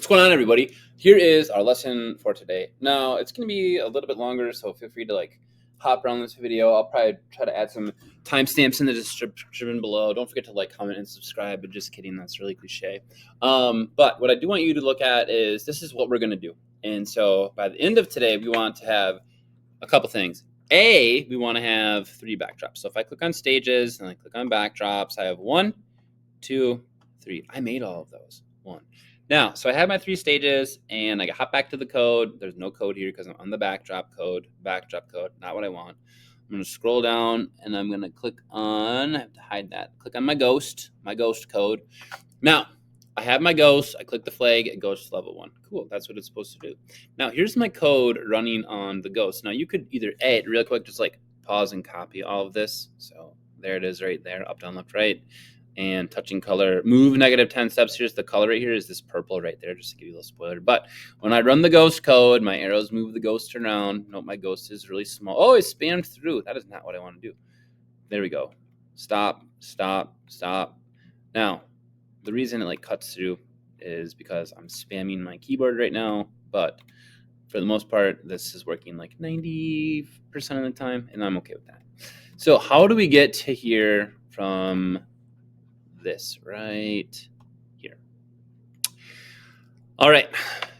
going on, everybody? Here is our lesson for today. Now, it's going to be a little bit longer, so feel free to hop around this video. I'll probably try to add some timestamps in the description below. Don't forget to comment, and subscribe. But just kidding, that's really cliche. But what I do want you to look at is this is what we're going to do. And so by the end of today, we want to have a couple things. We want to have 3 backdrops. So if I click on stages and I click on backdrops, I have 1, 2, 3. I made all of those. 1. Now, so I have my 3 stages, and I hop back to the code. There's no code here because I'm on the backdrop code, not what I want. I'm going to scroll down, and I'm going to click on, I have to hide that, click on my ghost code. Now, I have my ghost, I click the flag, it goes to level 1. Cool, that's what it's supposed to do. Now, here's my code running on the ghost. Now, you could either real quick, just pause and copy all of this. So there it is right there, up, down, left, right. And touching color, move -10 steps. Here's the color right here is this purple right there, just to give you a little spoiler. But when I run the ghost code, my arrows move the ghost around. Note my ghost is really small. Oh, it spammed through. That is not what I want to do. There we go. Stop, stop, stop. Now, the reason it cuts through is because I'm spamming my keyboard right now. But for the most part, this is working 90% of the time, and I'm okay with that. So how do we get to here from this right here? All right,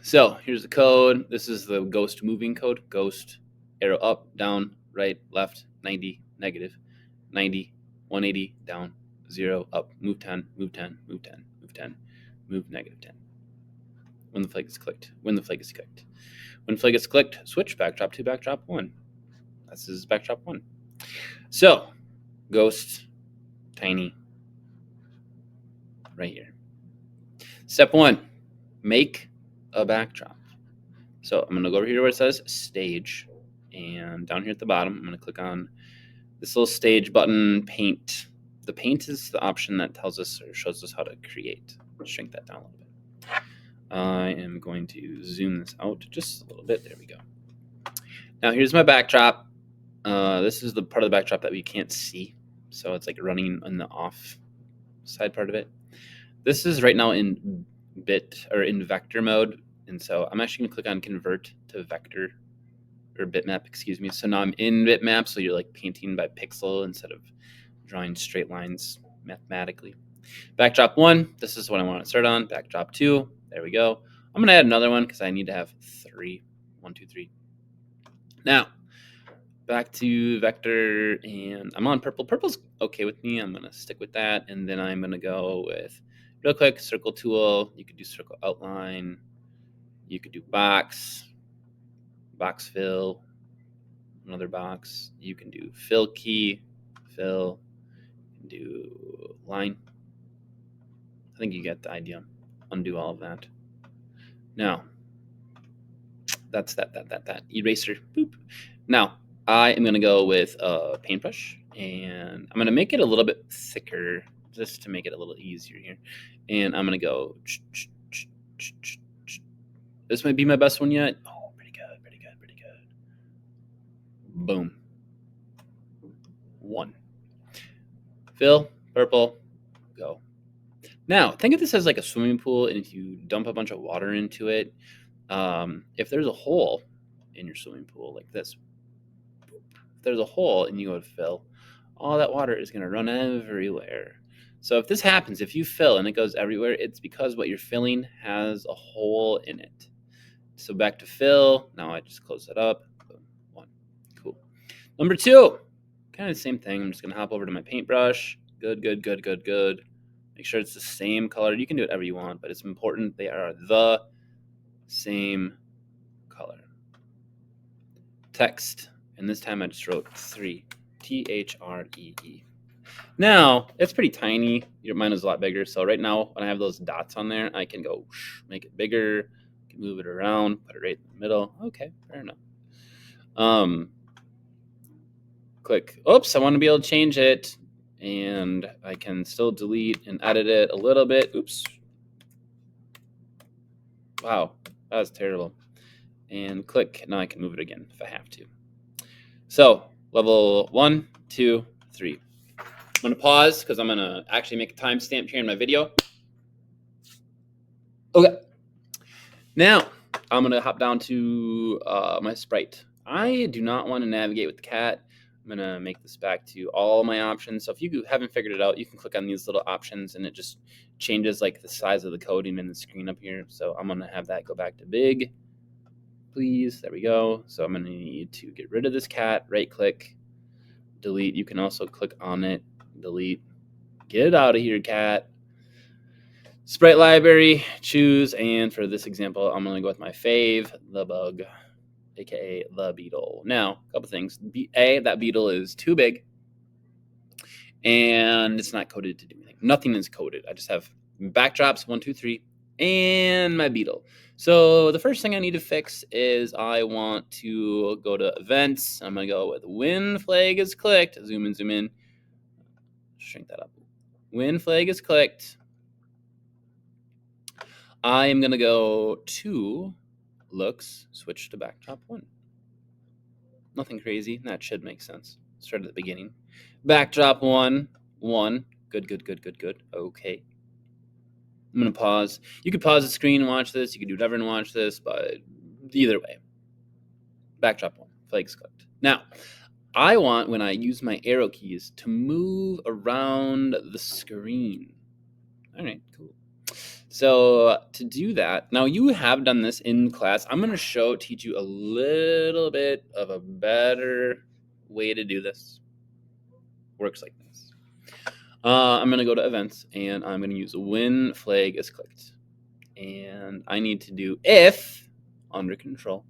so here's the code. This is the ghost moving code. Ghost, arrow up, down, right, left, 90, negative, 90, 180, down, 0, up, move 10, move 10, move 10, move 10, move -10. When the flag is clicked, when the flag is clicked. When flag is clicked, switch backdrop to backdrop 1. This is backdrop 1. So, ghost, tiny, right here. Step 1, make a backdrop. So I'm going to go over here where it says stage, and down here at the bottom, I'm going to click on this little stage button, paint. The paint is the option that tells us or shows us how to create. Shrink that down a little bit. I am going to zoom this out just a little bit. There we go. Now here's my backdrop. This is the part of the backdrop that we can't see. So it's running on the off side part of it. This is right now in vector mode. And so I'm actually going to click on convert to vector or bitmap, excuse me. So now I'm in bitmap. So you're painting by pixel instead of drawing straight lines mathematically. Backdrop 1, this is what I want to start on. Backdrop 2, there we go. I'm going to add another one because I need to have 3. 1, 2, 3. Now, back to vector, and I'm on purple. Purple's okay with me. I'm going to stick with that. And then I'm going to go with, real quick, circle tool. You could do circle outline. You could do box fill, another box. You can do fill key, fill, do line. I think you get the idea. Undo all of that. Now, that's that. Eraser, boop. Now, I am going to go with a paintbrush, and I'm going to make it a little bit thicker just to make it a little easier here. And I'm going to go, this might be my best one yet. Oh, pretty good. Boom. 1. Fill, purple, go. Now, think of this as a swimming pool, and if you dump a bunch of water into it, if there's a hole in your swimming pool like this, if there's a hole and you go to fill, all that water is going to run everywhere. So if this happens, if you fill and it goes everywhere, it's because what you're filling has a hole in it. So back to fill. Now I just close that up. 1. Cool. Number 2, kind of the same thing. I'm just going to hop over to my paintbrush. Good. Make sure it's the same color. You can do whatever you want, but it's important they are the same color. Text, and this time I just wrote 3, THREE. Now, it's pretty tiny. Mine is a lot bigger. So right now, when I have those dots on there, I can go make it bigger, can move it around, put it right in the middle. Okay, fair enough. Click, oops, I want to be able to change it. And I can still delete and edit it a little bit. Oops. Wow, that was terrible. And click. Now I can move it again if I have to. So level 1, 2, 3. I'm going to pause because I'm going to actually make a timestamp here in my video. Okay. Now, I'm going to hop down to my sprite. I do not want to navigate with the cat. I'm going to make this back to all my options. So if you haven't figured it out, you can click on these little options and it just changes like the size of the coding in the screen up here. So I'm going to have that go back to big, please. There we go. So I'm going to need to get rid of this cat, right click, delete. You can also click on it, delete. Get it out of here, cat. Sprite library, choose, and for this example, I'm going to go with my fave, the bug, aka the beetle. Now, a couple things. That beetle is too big, and it's not coded to do anything. Nothing is coded. I just have backdrops, 1, 2, 3, and my beetle. So the first thing I need to fix is I want to go to events. I'm going to go with when flag is clicked. Zoom in. Shrink that up. When flag is clicked, I am going to go to looks, switch to backdrop 1. Nothing crazy. That should make sense. Start at the beginning. Backdrop 1, 1. Good. Okay. I'm going to pause. You could pause the screen and watch this. You could do whatever and watch this, but either way. Backdrop 1. Flags clicked. Now, I want, when I use my arrow keys, to move around the screen. All right, cool. So to do that, now you have done this in class. I'm going to teach you a little bit of a better way to do this. Works like this. I'm going to go to events and I'm going to use when flag is clicked. And I need to do if under control.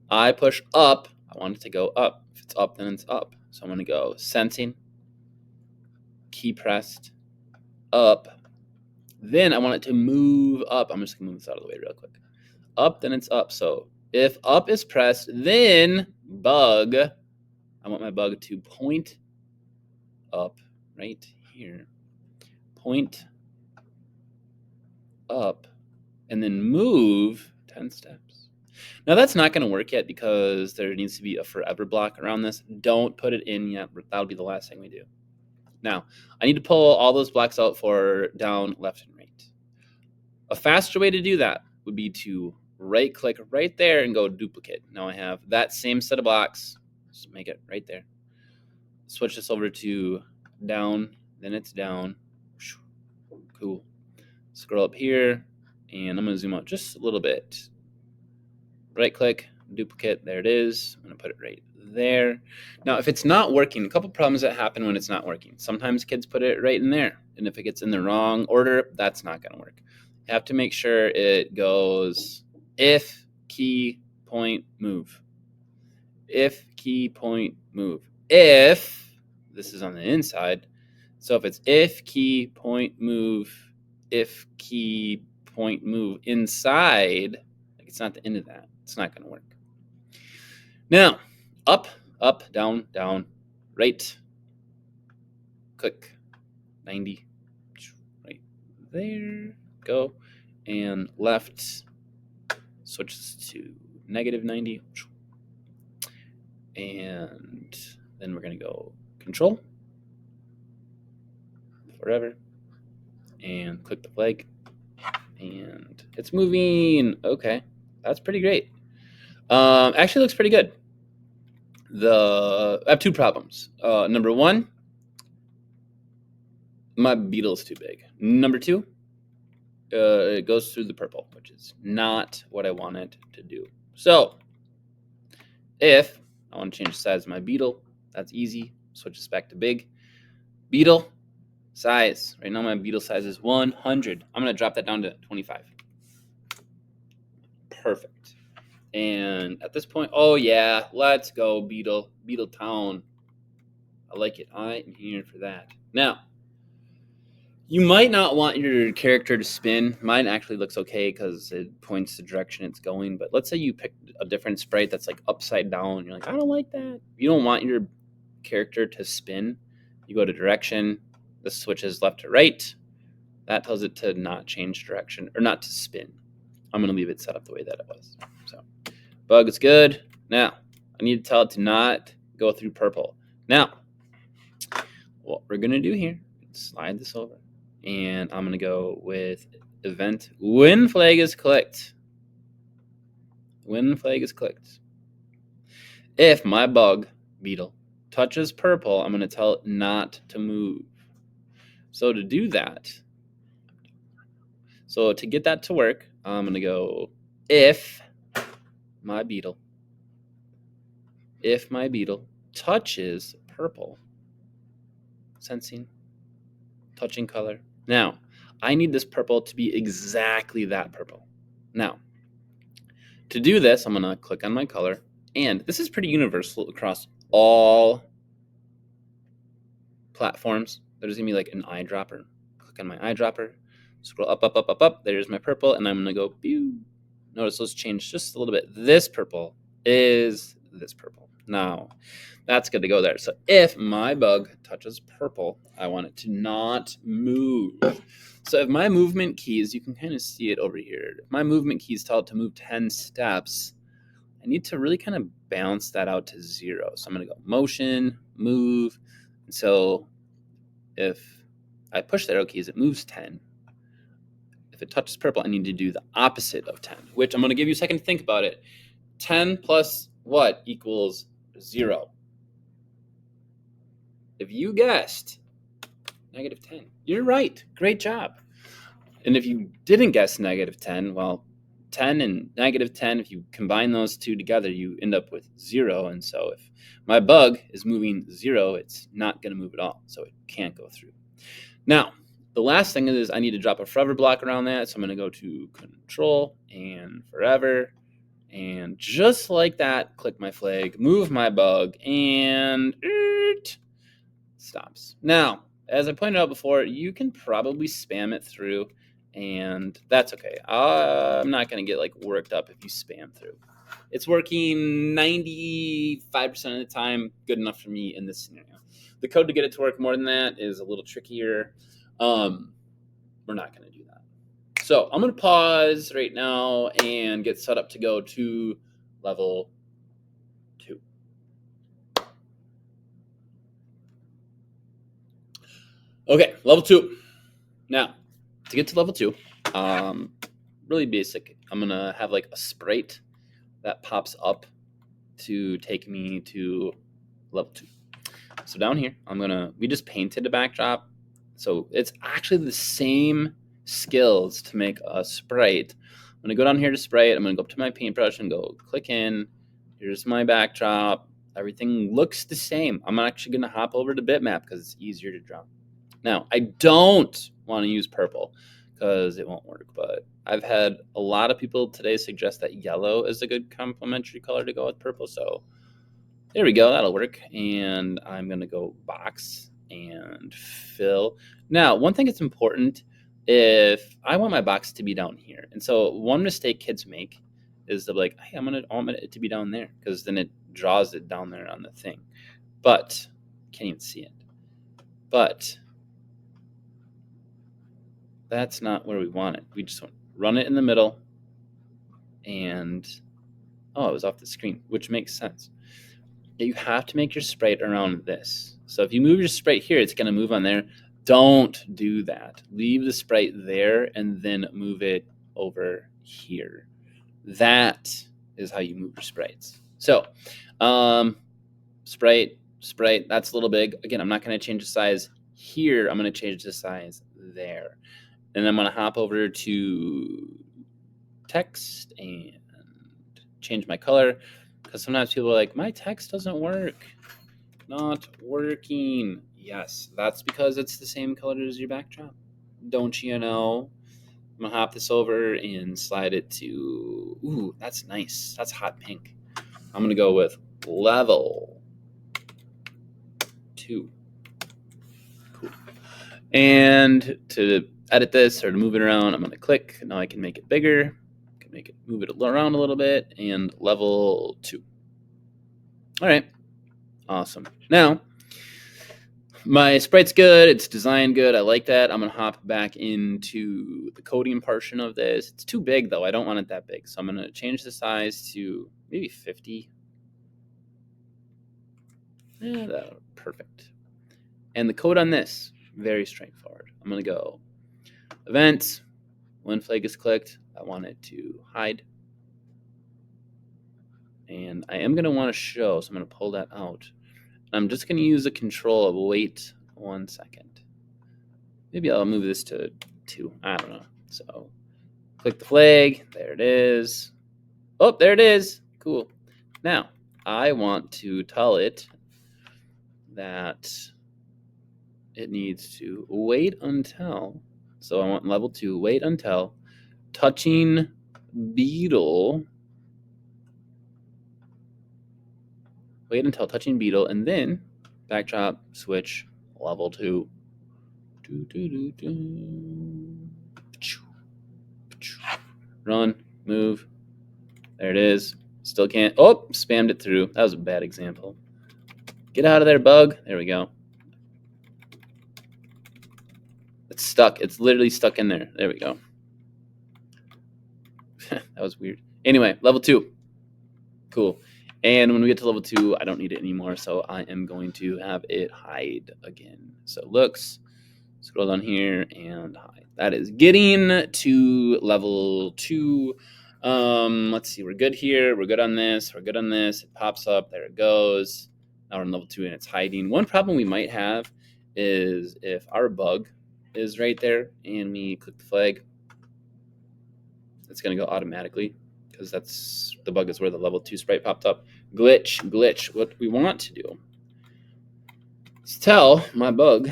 I push up. I want it to go up. If it's up, then it's up. So I'm going to go sensing, key pressed, up. Then I want it to move up. I'm just going to move this out of the way real quick. Up, then it's up. So if up is pressed, then bug, I want my bug to point up right here. Point up and then move 10 steps. Now that's not going to work yet because there needs to be a forever block around this. Don't put it in yet. That'll be the last thing we do. Now, I need to pull all those blocks out for down, left, and right. A faster way to do that would be to right click right there and go duplicate. Now I have that same set of blocks. Just make it right there. Switch this over to down, then it's down. Cool. Scroll up here, and I'm going to zoom out just a little bit. Right click, duplicate, there it is. I'm going to put it right there. Now, if it's not working, a couple problems that happen when it's not working. Sometimes kids put it right in there, and if it gets in the wrong order, that's not going to work. You have to make sure it goes if, key, point, move. If, key, point, move. If, this is on the inside, so if it's if, key, point, move, if, key, point, move inside, like it's not the end of that, it's not going to work. Now, up, down, right, click, 90, right there, go, and left, switches to negative 90, and then we're going to go control, forever, and click the flag, and it's moving. Okay, that's pretty great. Actually looks pretty good. I have two problems. Number one, my beetle's too big. Number two, it goes through the purple, which is not what I want it to do. So if I want to change the size of my beetle, that's easy. Switch this back to big. Beetle size. Right now my beetle size is 100. I'm going to drop that down to 25. Perfect. And at this point, oh yeah, let's go Beetle Town. I like it. I am here for that. Now, you might not want your character to spin. Mine actually looks okay because it points the direction it's going. But let's say you pick a different sprite that's like upside down. You're like, I don't like that. You don't want your character to spin. You go to direction. This switches left to right. That tells it to not change direction or not to spin. I'm going to leave it set up the way that it was. So bug is good. Now, I need to tell it to not go through purple. Now, what we're going to do here, slide this over. And I'm going to go with event when flag is clicked. when flag is clicked, if my bug beetle touches purple, I'm going to tell it not to move. So to do that, so to get that to work, I'm going to go if my beetle touches purple, sensing, touching color. Now, I need this purple to be exactly that purple. Now, to do this, I'm going to click on my color, and this is pretty universal across all platforms. There's going to be like an eyedropper. Click on my eyedropper, scroll up, up, up, up, up. There's my purple, and I'm going to go, pew. Notice those change just a little bit. This purple is this purple. Now, that's good to go there. So if my bug touches purple, I want it to not move. So if my movement keys, you can kind of see it over here. If my movement keys tell it to move 10 steps, I need to really kind of balance that out to 0. So I'm going to go motion, move. And so if I push the arrow keys, it moves 10. If it touches purple, I need to do the opposite of 10, which I'm going to give you a second to think about it. 10 plus what equals 0? If you guessed -10, you're right. Great job. And if you didn't guess -10, well, 10 and -10, if you combine those two together, you end up with 0. And so if my bug is moving 0, it's not going to move at all. So it can't go through. Now, the last thing is I need to drop a forever block around that. So I'm going to go to Control and Forever. And just like that, click my flag, move my bug, and it stops. Now, as I pointed out before, you can probably spam it through, and that's okay. I'm not going to get like worked up if you spam through. It's working 95% of the time, good enough for me in this scenario. The code to get it to work more than that is a little trickier. We're not going to do that. So I'm going to pause right now and get set up to go to level 2. Okay, level 2. Now, to get to level 2, really basic. I'm going to have like a sprite that pops up to take me to level 2. So down here, we just painted a backdrop. So it's actually the same skills to make a sprite. I'm going to go down here to sprite. I'm going to go up to my paintbrush and go click in. Here's my backdrop. Everything looks the same. I'm actually going to hop over to bitmap because it's easier to draw. Now, I don't want to use purple because it won't work, but I've had a lot of people today suggest that yellow is a good complementary color to go with purple. So there we go. That'll work. And I'm going to go box and fill. Now, one thing that's important, if I want my box to be down here. And so one mistake kids make is they'll be like, hey, I want it to be down there, because then it draws it down there on the thing. But can't even see it. But that's not where we want it. We just want to run it in the middle. And oh, it was off the screen, which makes sense. You have to make your sprite around this. So if you move your sprite here, it's going to move on there. Don't do that. Leave the sprite there and then move it over here. That is how you move your sprites. So sprite, that's a little big. Again, I'm not going to change the size here. I'm going to change the size there. And I'm going to hop over to text and change my color, because sometimes people are like, my text doesn't work. Not working. Yes, that's because it's the same color as your backdrop. Don't you know? I'm going to hop this over and slide it to, ooh, that's nice. That's hot pink. I'm going to go with level 2. Cool. And to edit this or to move it around, I'm going to click. Now I can make it bigger. Move it around a little bit, and level 2. All right, awesome. Now, my sprite's good. It's designed good. I like that. I'm going to hop back into the coding portion of this. It's too big, though. I don't want it that big. So I'm going to change the size to maybe 50. Yeah, perfect. And the code on this, very straightforward. I'm going to go event. When flag is clicked, I want it to hide. And I am going to want to show, so I'm going to pull that out. I'm just going to use the control of wait 1 second. Maybe I'll move this to 2. I don't know. So click the flag. There it is. Oh, there it is. Cool. Now, I want to tell it that it needs to wait until. So I want level 2, wait until touching beetle. Wait until touching beetle, and then backdrop switch level 2. Run, move. There it is. Still can't. Oh, spammed it through. That was a bad example. Get out of there, bug. There we go. It's stuck. It's literally stuck in there. There we go. That was weird. Anyway, level 2. Cool. And when we get to level 2, I don't need it anymore, so I am going to have it hide again. So looks, scroll down here, and hide. That is getting to level 2. Let's see. We're good here. We're good on this. We're good on this. It pops up. There it goes. Now we're on level 2, and it's hiding. One problem we might have is if our bug is right there, and we click the flag, it's going to go automatically, because that's the bug is where the level 2 sprite popped up. Glitch. What we want to do is tell my bug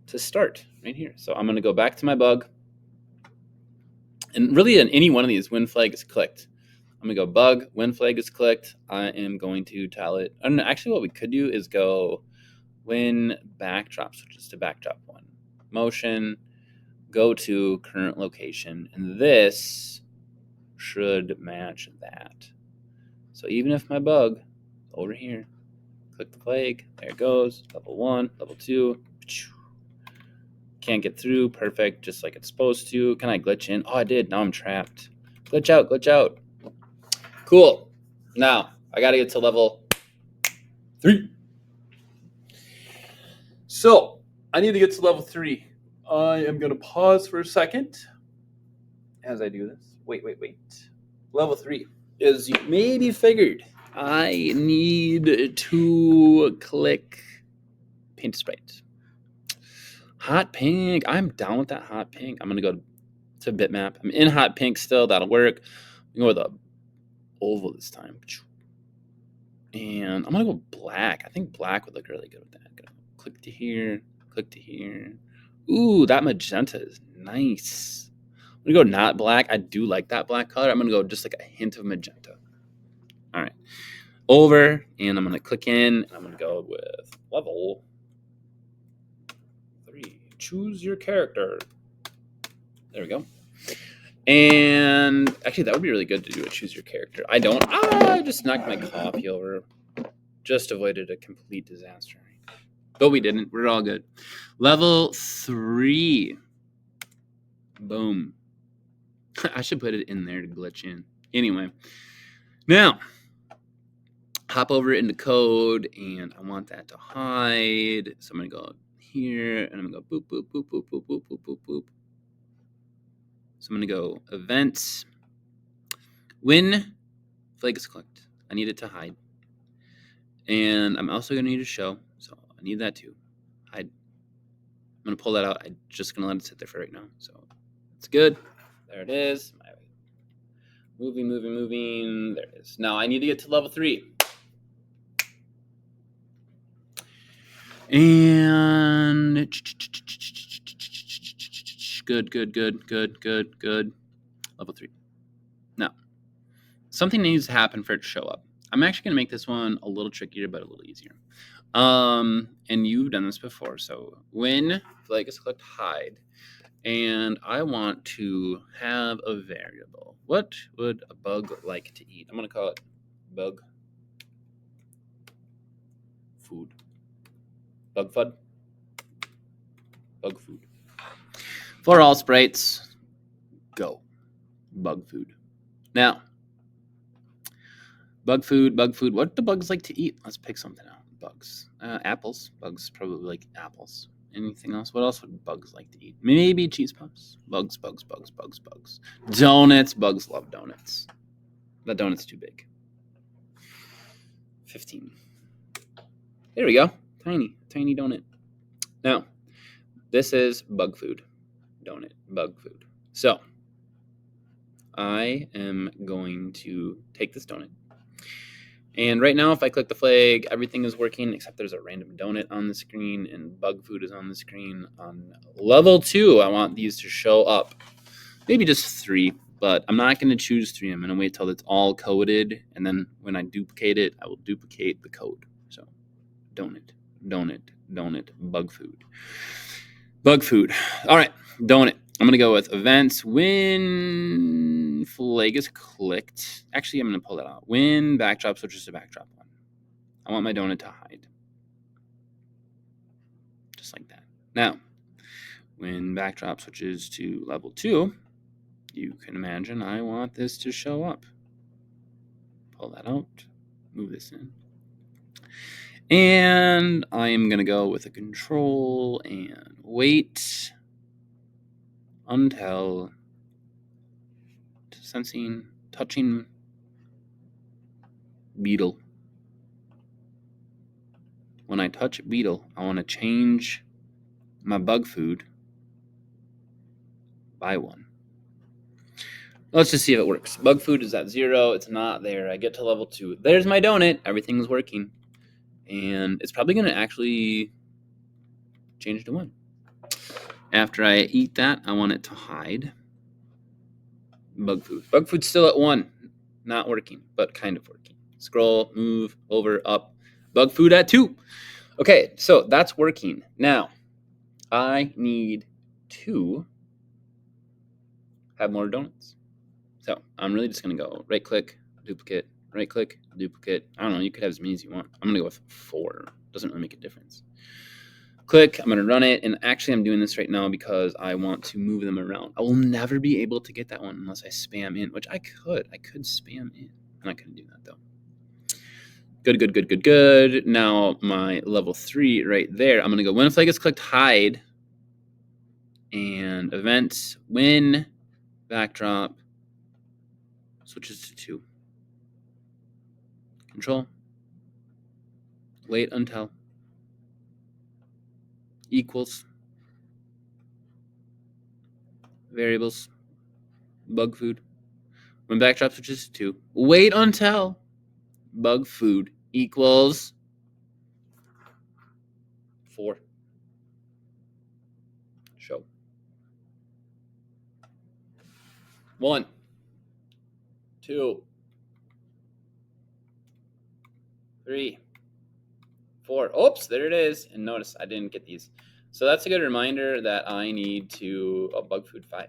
to start right here. So I'm going to go back to my bug. And really, in any one of these, when flag is clicked, I'm going to go bug, when flag is clicked. I am going to tell it. And actually, what we could do is go when backdrop switches to backdrop 1. Motion, go to current location. And this should match that. So even if my bug over here, click the flag, there it goes, level 1, level 2, can't get through, perfect, just like it's supposed to. Can I glitch in? Oh, I did. Now I'm trapped. Glitch out. Cool. Now I got to get to level 3. So I need to get to level 3. I am going to pause for a second as I do this. Wait. Level 3. As you maybe figured, I need to click paint sprite. Hot pink. I'm down with that hot pink. I'm going to go to bitmap. I'm in hot pink still. That'll work. I'm going to go with the oval this time. And I'm going to go black. I think black would look really good with that. Click to here. Ooh, that magenta is nice. I'm going to go not black. I do like that black color. I'm going to go just like a hint of magenta. All right. Over, and I'm going to click in, and I'm going to go with level 3. Choose your character. There we go. And actually, that would be really good to do a choose your character. I just knocked my coffee over. Just avoided a complete disaster. But we didn't. We're all good. Level 3. Boom. I should put it in there to glitch in. Anyway. Now, hop over into code, and I want that to hide. So I'm going to go here, and I'm going to go boop. So I'm going to go events. When flag is clicked, I need it to hide. And I'm also going to need a show. So I need that to hide. I'm going to pull that out. I'm just going to let it sit there for right now. So it's good. There it is. Moving. There it is. Now I need to get to level 3. And good. Level 3. Now, something needs to happen for it to show up. I'm actually going to make this one a little trickier, but a little easier. And you've done this before. So when flag is clicked, hide. And I want to have a variable. What would a bug like to eat? I'm going to call it bug food. Bug FUD. Bug food. For all sprites, go. Bug food. Now, bug food. What do bugs like to eat? Let's pick something out. Bugs. Apples. Bugs probably like apples. Anything else? What else would bugs like to eat? Maybe cheese puffs. Bugs. Donuts. Bugs love donuts. That donut's too big. 15. There we go. Tiny donut. Now, this is bug food. Donut, bug food. So, I am going to take this donut. And right now, if I click the flag, everything is working except there's a random donut on the screen and bug food is on the screen. On level 2, I want these to show up. Maybe just 3, but I'm not going to choose 3. I'm going to wait till it's all coded, and then when I duplicate it, I will duplicate the code. So, donut, bug food. Bug food. All right, donut. I'm going to go with events when flag is clicked. Actually, I'm going to pull that out. When backdrop switches to backdrop 1. I want my donut to hide. Just like that. Now, when backdrop switches to level 2, you can imagine I want this to show up. Pull that out. Move this in. And I am going to go with a control and wait until sensing, touching beetle. When I touch beetle, I want to change my bug food by 1. Let's just see if it works. Bug food is at 0. It's not there. I get to level 2. There's my donut. Everything's working. And it's probably going to actually change to 1. After I eat that, I want it to hide. Bug food. Bug food's still at 1. Not working, but kind of working. Scroll, move, over, up. Bug food at 2. Okay, so that's working. Now, I need to have more donuts. So I'm really just going to go right-click, duplicate, right-click, duplicate. I don't know. You could have as many as you want. I'm going to go with 4. Doesn't really make a difference. Click. I'm going to run it. And actually, I'm doing this right now because I want to move them around. I will never be able to get that one unless I spam in, which I could. I could spam in. I'm not going to do that, though. Good. Now, my level 3 right there. I'm going to go when flag is clicked, hide. And events when backdrop switches to 2. Control. Wait until equals variables bug food. When backdrop switches to 2. Wait until bug food equals 4. Show. 1, 2, 3, 4. Oops, there it is. And notice I didn't get these. So that's a good reminder that I need to bug food 5.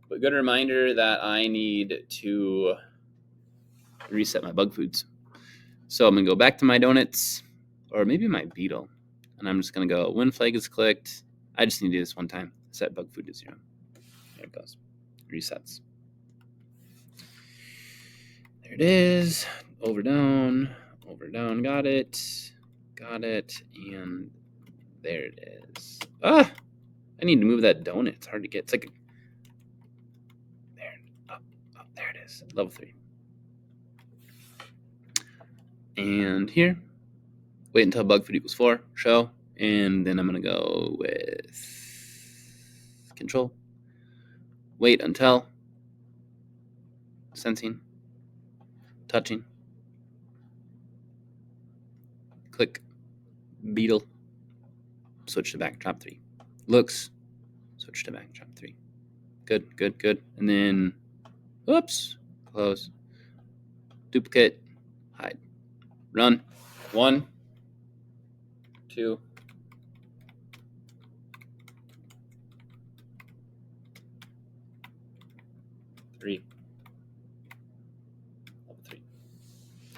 But good reminder that I need to reset my bug foods. So I'm going to go back to my donuts, or maybe my beetle. And I'm just going to go when flag is clicked. I just need to do this one time. Set bug food to 0. There it goes. Resets. There it is. Over, down. Got it. And there it is. I need to move that donut. It's hard to get. It's like there. Up. There it is. Level 3. And here. Wait until bug food equals 4. Show. And then I'm going to go with control. Wait until sensing. Touching. Click. Beetle. Switch to backdrop 3. Looks. Switch to backdrop 3. Good. And then, oops. Close. Duplicate. Hide. Run. 1, 2, 3. Level 3.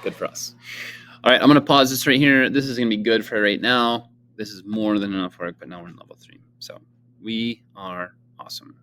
Good for us. All right, I'm going to pause this right here. This is going to be good for right now. This is more than enough work, but now we're in level 3. So we are awesome.